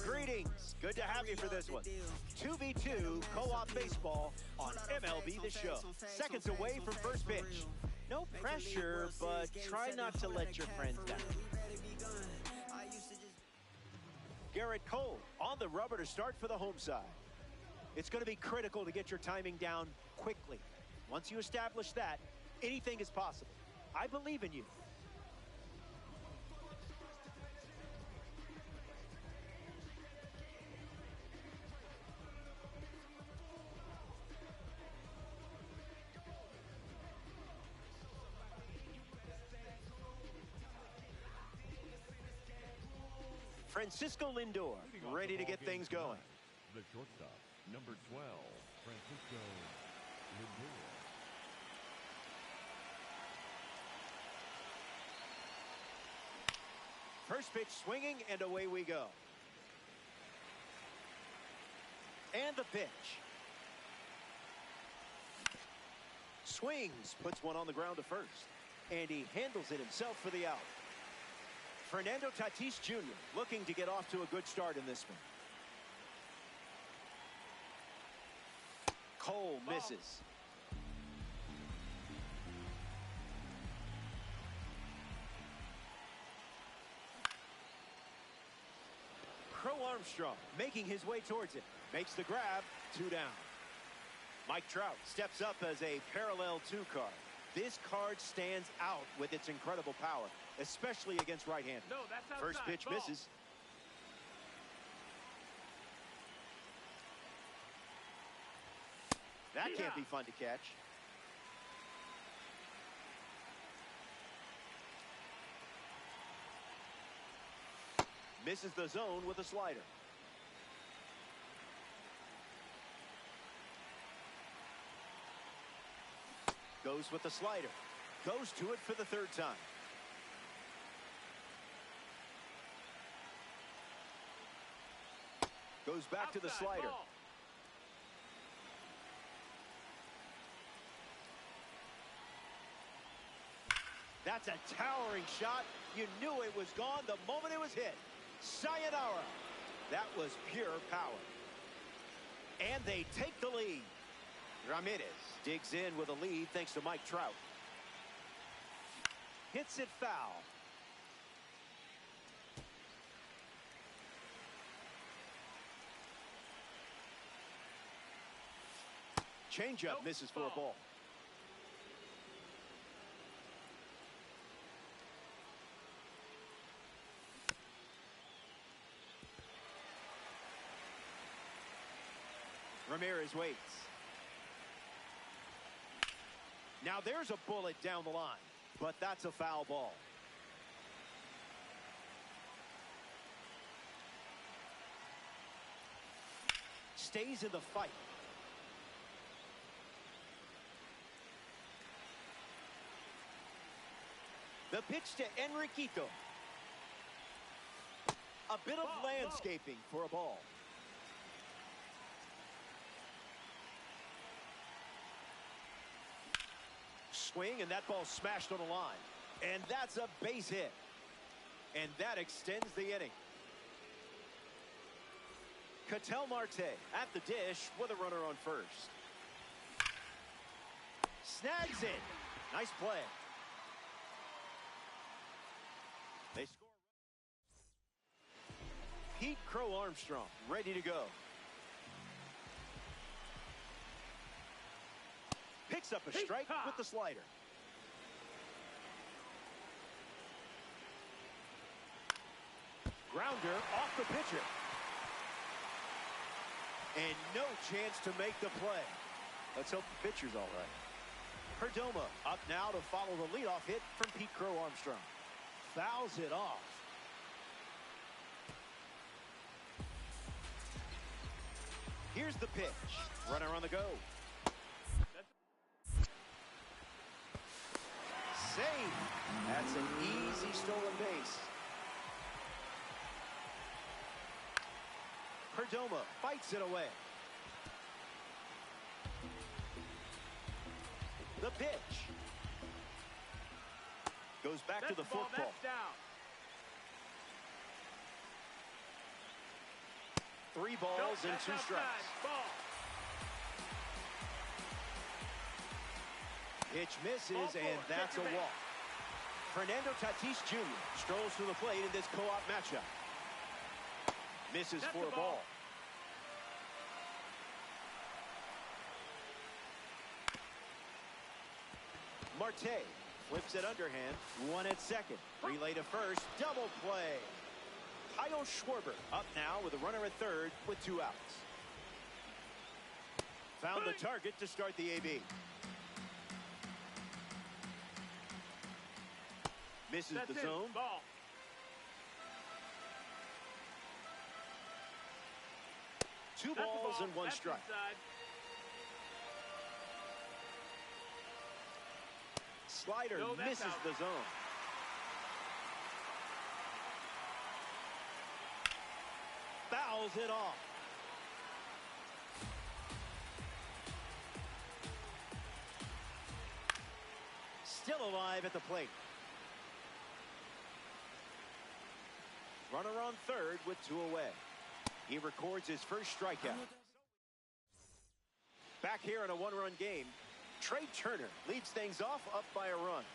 Greetings. Good to have you for this one. 2v2 co-op baseball on MLB The Show. Seconds away from first pitch. No pressure, but try not to let your friends down. Garrett Cole on the rubber to start for the home side. It's going to be critical to get your timing down quickly. Once you establish that, anything is possible. I believe in you. Francisco Lindor, ready to get things going. The shortstop, number 12, Francisco Lindor. First pitch swinging, and away we go. And the pitch. Swings, puts one on the ground to first. And he handles it himself for the out. Fernando Tatis Jr. looking to get off to a good start in this one. Cole misses. Crow Armstrong making his way towards it. Makes the grab. 2 down. Mike Trout steps up as a parallel 2 card. This card stands out with its incredible power, especially against right-handers. No, that's outside. First pitch Ball. misses. That can't be fun to catch. Misses the zone with a slider. Goes with the slider. Goes to it for the 3rd time. Goes back to the slider. Ball. That's a towering shot. You knew it was gone the moment it was hit. Sayonara. That was pure power. And they take the lead. Ramirez digs in with a lead thanks to Mike Trout. Hits it foul. Changeup misses for a ball. Ramirez waits. Now there's a bullet down the line, but that's a foul ball. Stays in the fight. The pitch to Enriquito. A bit of landscaping for a ball. Swing, and that ball smashed on the line. And that's a base hit. And that extends the inning. Ketel Marte at the dish with a runner on first. Snags it. Nice play. They score. Pete Crow Armstrong ready to go. Picks up a strike with the slider. Grounder off the pitcher. And no chance to make the play. Let's hope the pitcher's all right. Perdomo up now to follow the leadoff hit from Pete Crow Armstrong. Fouls it off. Here's the pitch. Runner on the go. Save. That's an easy stolen base. Perdomo fights it away. The pitch. Goes back to the football. Down. 3 balls and 2 strikes. Ball. Pitch misses, and that's a walk. Fernando Tatis Jr. strolls to the plate in this co-op matchup. Misses That's for a ball. Marte flips it underhand. 1 at second. Relay to first. Double play. Kyle Schwarber up now with a runner at third with 2 outs. Found the target to start the AB. Misses the zone. Ball. 2 balls and 1 strike. Inside. Slider No, that's misses out. the zone. Fouls it off. Still alive at the plate. Runner on third with 2 away. He records his first strikeout. Back here in a 1-run game, Trey Turner leads things off up by a run.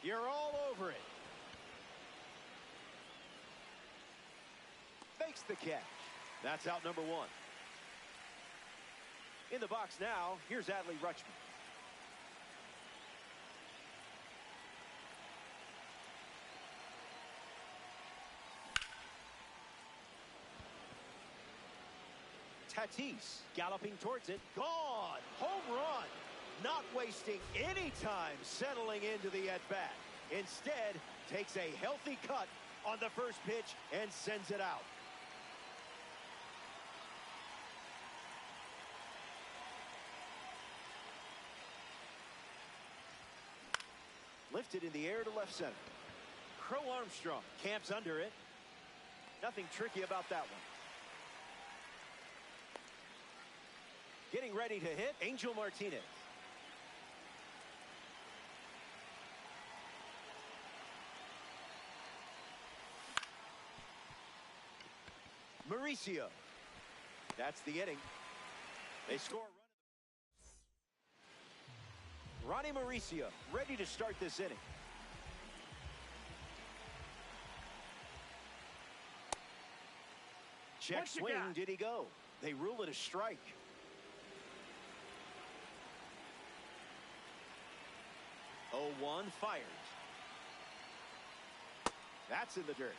You're all over it. Fakes the catch. That's out number 1. In the box now, here's Adley Rutschman. Tatis galloping towards it. Gone. Home run. Not wasting any time settling into the at-bat. Instead, takes a healthy cut on the first pitch and sends it out. Lifted in the air to left center. Crow Armstrong camps under it. Nothing tricky about that one. Getting ready to hit, Angel Martinez. Mauricio. That's the inning. They score a run. Ronnie Mauricio ready to start this inning. Check What you swing, got? did he go? They rule it a strike. 0-1 fires. That's in the dirt.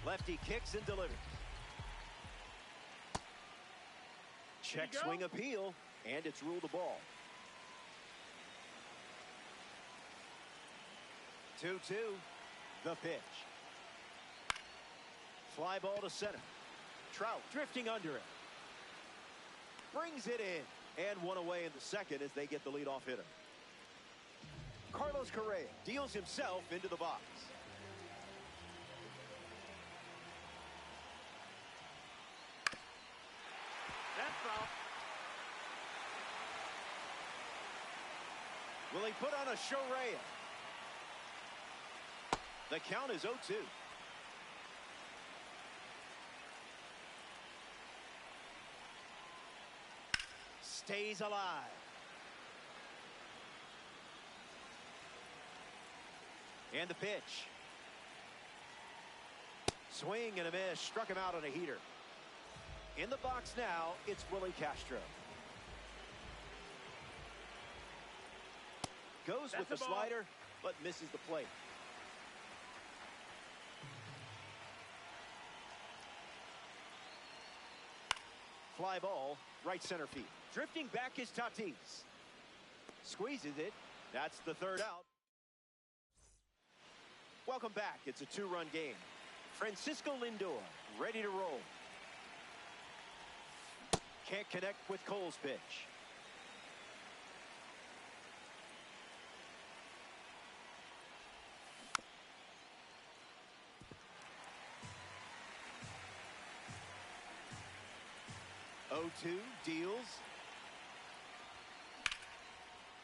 Lefty kicks and delivers. Check swing appeal, and it's ruled a ball. 2-2, the pitch. Fly ball to center. Trout drifting under it. Brings it in, and 1 away in the second as they get the leadoff hitter. Carlos Correa deals himself into the box. That's foul. Will he put on a Correa? The count is 0-2. Stays alive. And the pitch. Swing and a miss. Struck him out on a heater. In the box now, it's Willie Castro. Goes with the slider, but misses the plate. Fly ball, right center field. Drifting back is Tatis. Squeezes it. That's the third out. Welcome back. It's a 2-run game. Francisco Lindor ready to roll. Can't connect with Cole's pitch. 0-2, deals.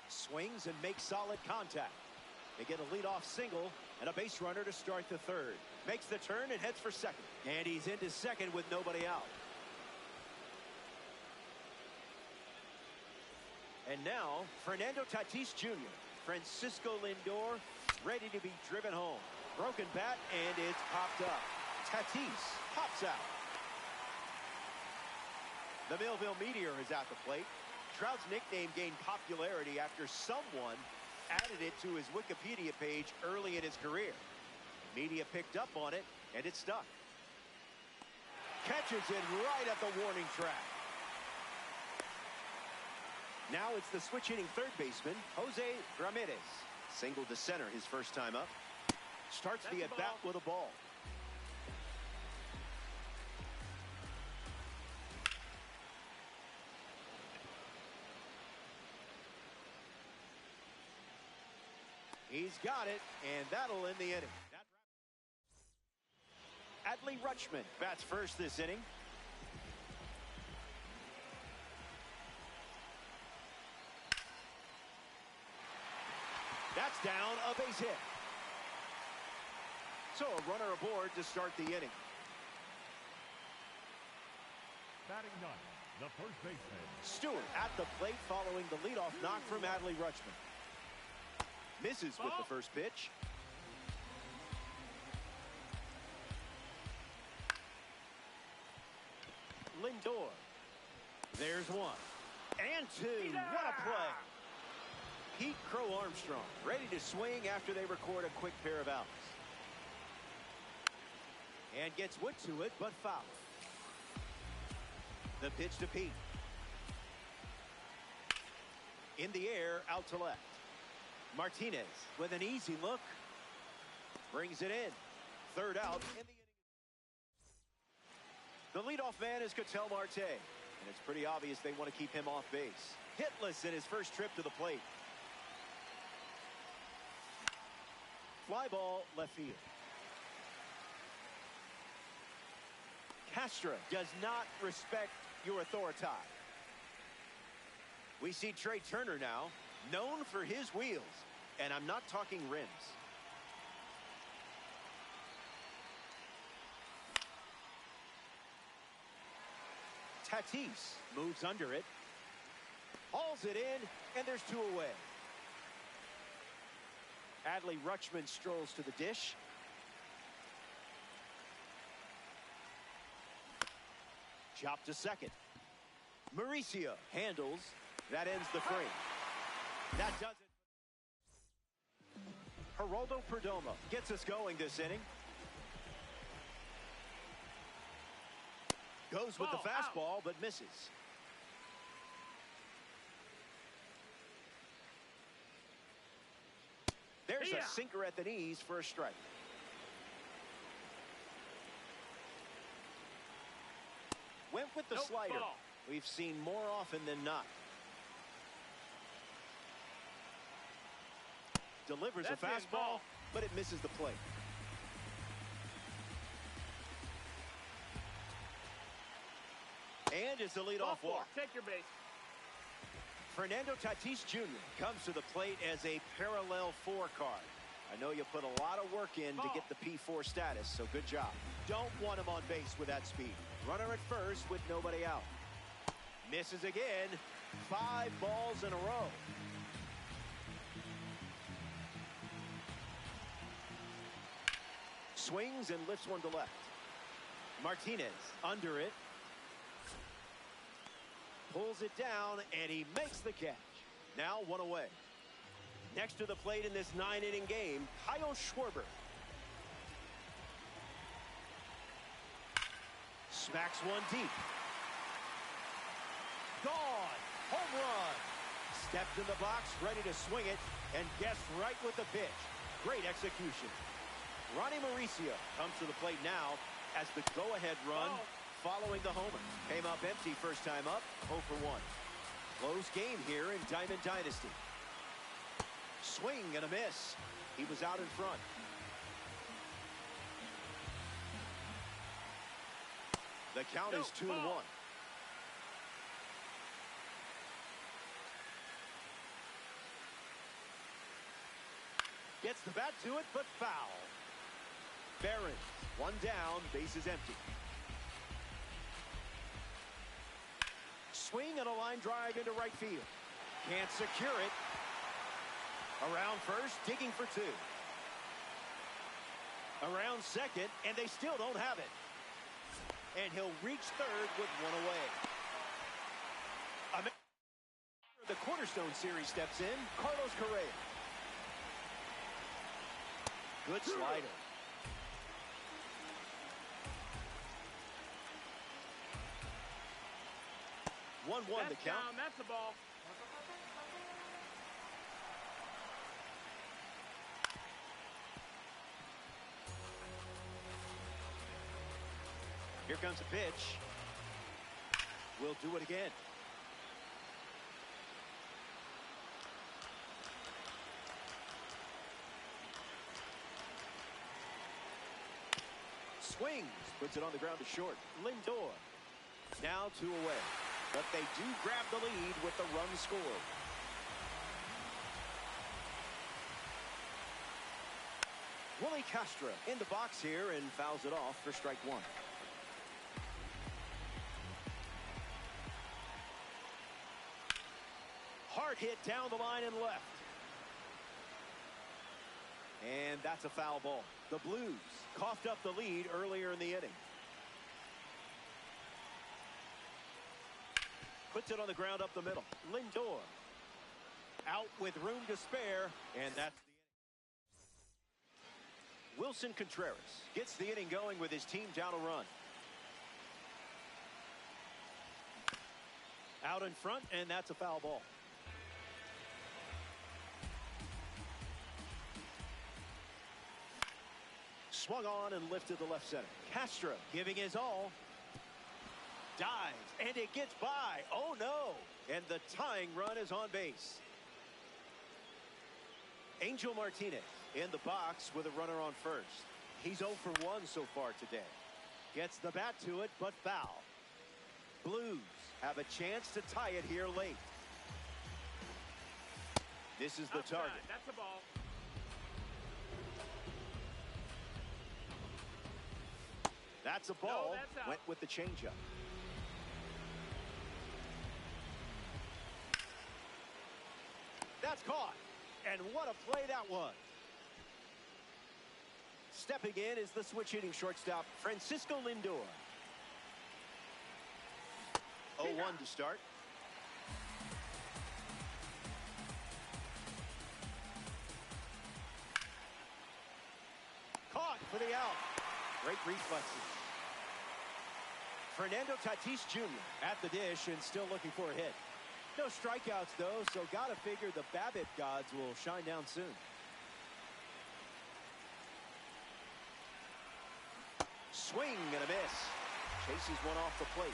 Swings and makes solid contact. They get a leadoff single and a base runner to start the third. Makes the turn and heads for second. And he's into second with nobody out. And now, Fernando Tatis Jr. Francisco Lindor ready to be driven home. Broken bat, and it's popped up. Tatis pops out. The Millville Meteor is at the plate. Trout's nickname gained popularity after someone added it to his Wikipedia page early in his career. Media picked up on it, and it stuck. Catches it right at the warning track. Now it's the switch-hitting third baseman, Jose Ramirez. Single to center his first time up. Starts the at-bat with a ball. He's got it, and that'll end the inning. Adley Rutschman bats first this inning. That's down, a base hit. So a runner aboard to start the inning. Batting ninth, the first baseman, Stewart at the plate following the leadoff knock from Adley Rutschman. Misses with the first pitch. Lindor. There's one. And two. What a play. Pete Crow Armstrong ready to swing after they record a quick pair of outs. And gets wood to it, but foul. The pitch to Pete. In the air, out to left. Martinez with an easy look. Brings it in. Third out. The leadoff man is Ketel Marte. And it's pretty obvious they want to keep him off base. Hitless in his first trip to the plate. Fly ball left field. Castro does not respect your authority. We see Trey Turner now, known for his wheels, and I'm not talking rims. Tatis moves under it, hauls it in, and there's two away. Adley Rutschman strolls to the dish. Chop to second. Mauricio handles. That ends the frame. That does it. Geraldo Perdomo gets us going this inning. Goes with the fastball, but misses. There's a sinker at the knees for a strike. Went with the slider. We've seen more often than not. Delivers a fastball, but it misses the plate. And it's a leadoff walk. Take your base. Fernando Tatis Jr. comes to the plate as a parallel 4 card. I know you put a lot of work in to get the P4 status, so good job. Don't want him on base with that speed. Runner at first with nobody out. Misses again. 5 balls in a row. Swings and lifts one to left. Martinez under it. Pulls it down, and he makes the catch. Now 1 away. Next to the plate in this 9-inning game, Kyle Schwarber. Smacks one deep. Gone. Home run. Stepped in the box, ready to swing it, and guessed right with the pitch. Great execution. Ronnie Mauricio comes to the plate now as the go-ahead run following the homer. Came up empty first time up, 0 for 1. Close game here in Diamond Dynasty. Swing and a miss. He was out in front. The count is 2-1. Gets the bat to it, but foul. Barron, one down, bases empty. Swing and a line drive into right field. Can't secure it. Around first, digging for two. Around second, and they still don't have it. And he'll reach third with one away. The Cornerstone Series steps in, Carlos Correa. Good slider. 1-1 the count. That's the ball. Here comes a pitch. We'll do it again. Swings, puts it on the ground to short. Lindor. Now 2 away. But they do grab the lead with the run scored. Willie Castro in the box here and fouls it off for strike one. Hard hit down the line and left. And that's a foul ball. The Blues coughed up the lead earlier in the inning. Puts it on the ground up the middle. Lindor out with room to spare, and that's the inning. Wilson Contreras gets the inning going with his team down a run. Out in front, and that's a foul ball. Swung on and lifted to left center. Castro giving his all. Dives, and it gets by. Oh, no. And the tying run is on base. Angel Martinez in the box with a runner on first. He's 0 for 1 so far today. Gets the bat to it, but foul. Blues have a chance to tie it here late. This is the target. That's the ball. That's a ball. No, that's out. Went with the changeup. That's caught. And what a play that was. Stepping in is the switch-hitting shortstop, Francisco Lindor. 0-1 to start. Caught for the out. Great reflexes. Fernando Tatis Jr. at the dish and still looking for a hit. No strikeouts, though, so gotta figure the BABIP gods will shine down soon. Swing and a miss. Chases one off the plate.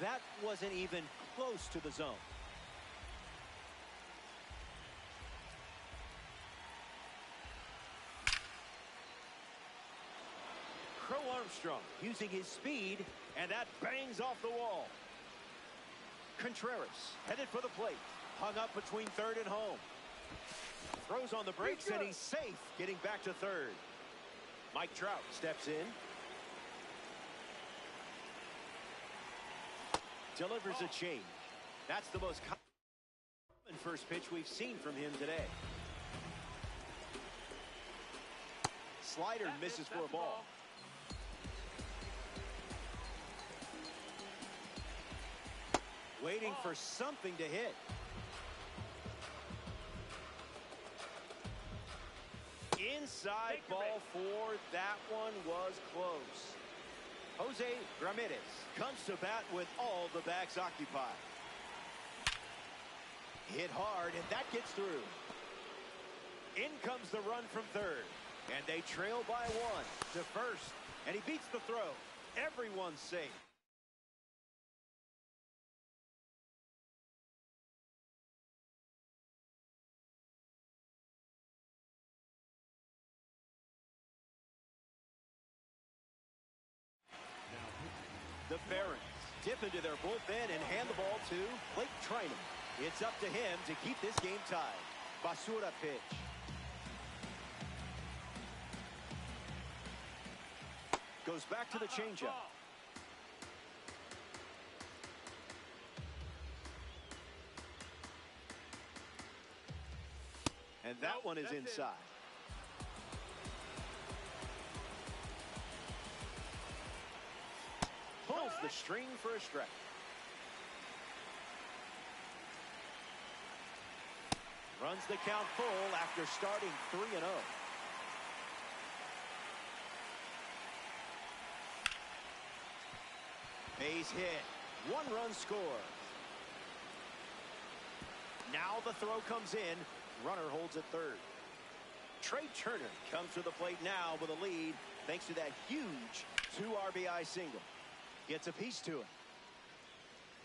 That wasn't even close to the zone. Crow Armstrong using his speed, and that bangs off the wall. Contreras headed for the plate. Hung up between third and home. Throws on the brakes, and he's safe getting back to third. Mike Trout steps in. Delivers a change. That's the most common first pitch we've seen from him today. Slider misses for a ball. Waiting for something to hit. Inside ball four. That one was close. Jose Ramirez comes to bat with all the bags occupied. Hit hard, and that gets through. In comes the run from third. And they trail by one to first. And he beats the throw. Everyone's safe. The Barons dip into their bullpen and hand the ball to Blake Trinan. It's up to him to keep this game tied. Basura pitch. Goes back to the changeup. And that one is inside. Pulls the string for a strike. Runs the count full after starting 3-0. Base hit. 1 run score. Now the throw comes in. Runner holds at third. Trey Turner comes to the plate now with a lead thanks to that huge 2 RBI single. Gets a piece to it.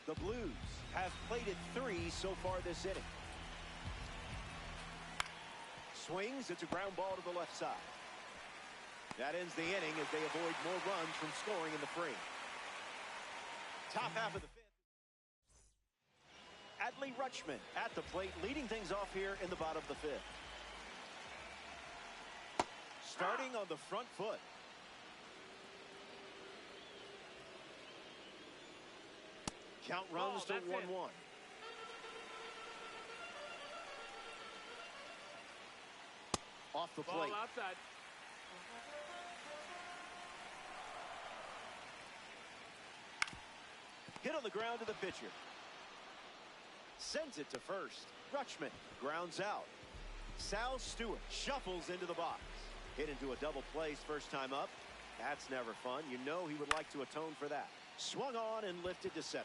The Blues have plated 3 so far this inning. Swings. It's a ground ball to the left side. That ends the inning as they avoid more runs from scoring in the frame. Top half of the 5th. Adley Rutschman at the plate, leading things off here in the bottom of the 5th. Starting on the front foot. Count runs to 1-1. Off the plate. Ball outside. Hit on the ground to the pitcher. Sends it to first. Rutschman grounds out. Sal Stewart shuffles into the box. Hit into a double play first time up. That's never fun. You know he would like to atone for that. Swung on and lifted to center.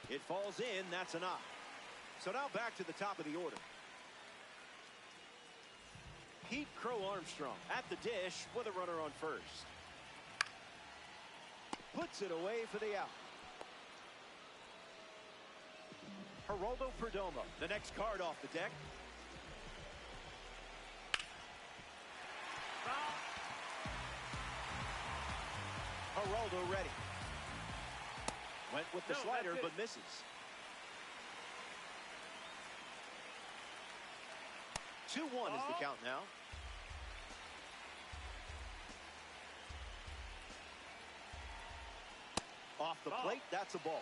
It falls in. That's a knock. So now back to the top of the order. Pete Crow Armstrong at the dish with a runner on first. Puts it away for the out. Geraldo Perdomo, the next card off the deck. Geraldo ready. Went with the slider but misses. Two 2-1 is the count now. Off the plate, that's a ball.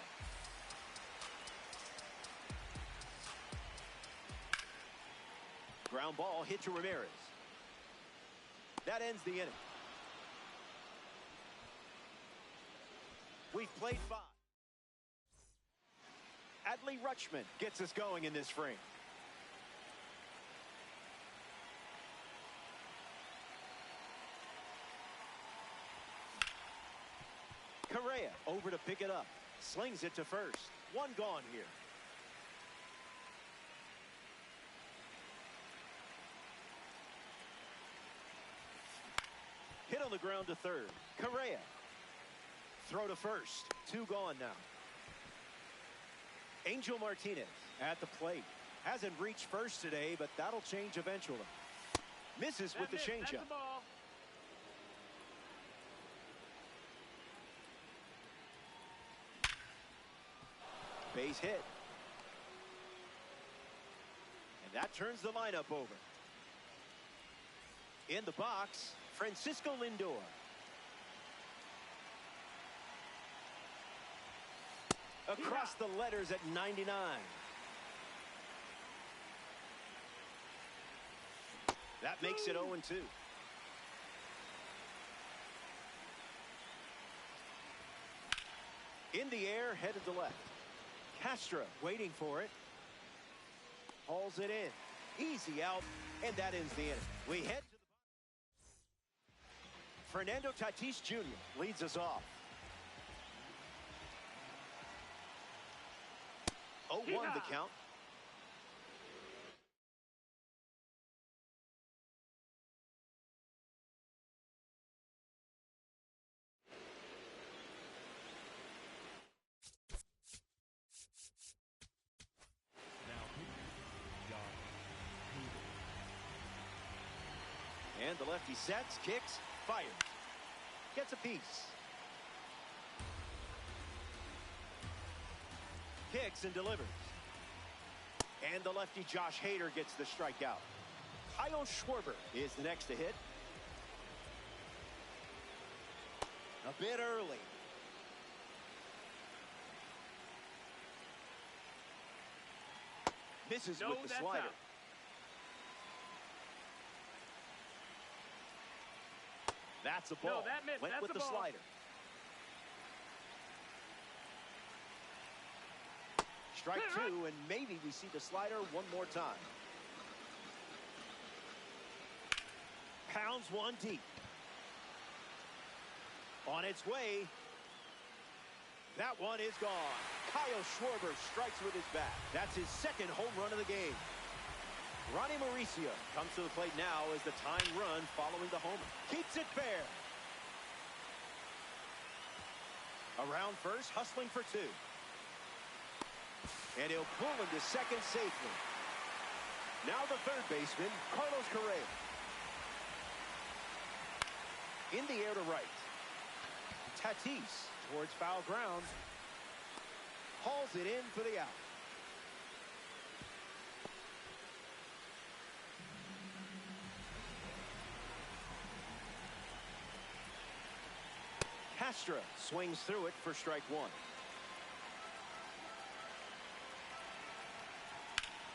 Ground ball hit to Ramirez. That ends the inning. We've played 5. Adley Rutschman gets us going in this frame. Correa over to pick it up. Slings it to first. One gone here. Hit on the ground to third. Correa. Throw to first. Two gone now. Angel Martinez at the plate. Hasn't reached first today, but that'll change eventually. Misses with the changeup. Base hit. And that turns the lineup over. In the box, Francisco Lindor. Across the letters at 99. That makes it 0-2. In the air, headed to left. Castro waiting for it. Hauls it in. Easy out, and that ends the inning. We head to the... Fernando Tatis Jr. leads us off. 0-1 the count. And the lefty sets, kicks, fires. Gets a piece. Kicks and delivers. And the lefty Josh Hader gets the strikeout. Kyle Schwarber is the next to hit. A bit early. Misses with the slider. Out. That's a ball. No, that missed. Went That's with the ball. slider. Strike two, and maybe we see the slider one more time. Pounds one deep. On its way. That one is gone. Kyle Schwarber strikes with his bat. That's his second home run of the game. Ronnie Mauricio comes to the plate now as the tying run following the homer. Keeps it fair. Around first, hustling for two. And he'll pull into second safely. Now the third baseman, Carlos Correa. In the air to right. Tatis towards foul ground. Hauls it in for the out. Castro swings through it for strike one.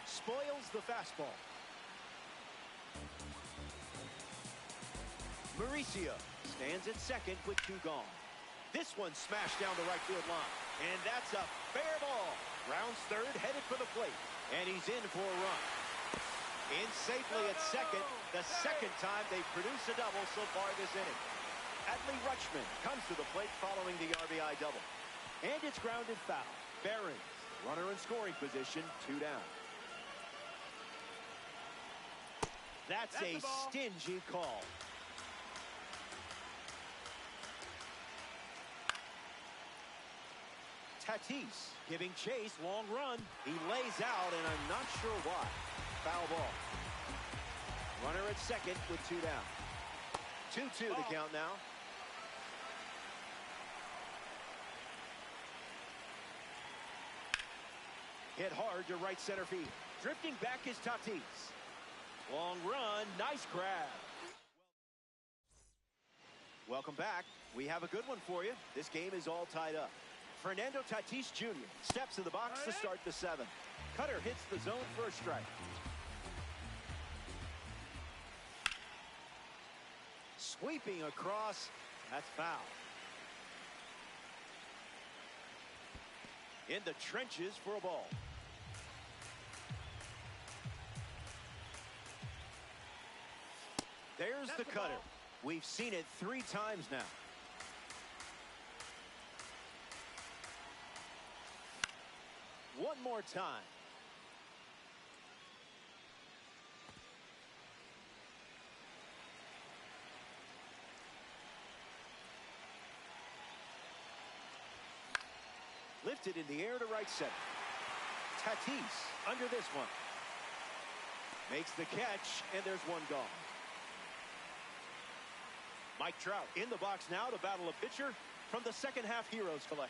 Spoils the fastball. Mauricio stands at second with two gone. This one smashed down the right field line. And that's a fair ball. Rounds third, headed for the plate. And he's in for a run. In safely at second, the second time they've produced a double so far this inning. Adley Rutschman comes to the plate following the RBI double. And it's grounded foul. Barons, runner in scoring position, two down. That's a stingy call. Tatis giving chase, long run. He lays out, and I'm not sure why. Foul ball. Runner at second with two down. 2-2 the count now. Hit hard to right center field. Drifting back is Tatis. Long run, nice grab. Welcome back. We have a good one for you. This game is all tied up. Fernando Tatis Jr. steps to the box to start the seventh. Cutter hits the zone for a strike. Sweeping across. That's foul. In the trenches for a ball. There's the cutter. We've seen it 3 times now. One more time. Lifted in the air to right center. Tatis under this one. Makes the catch, and there's one gone. Mike Trout in the box now to battle a pitcher from the second half Heroes collection.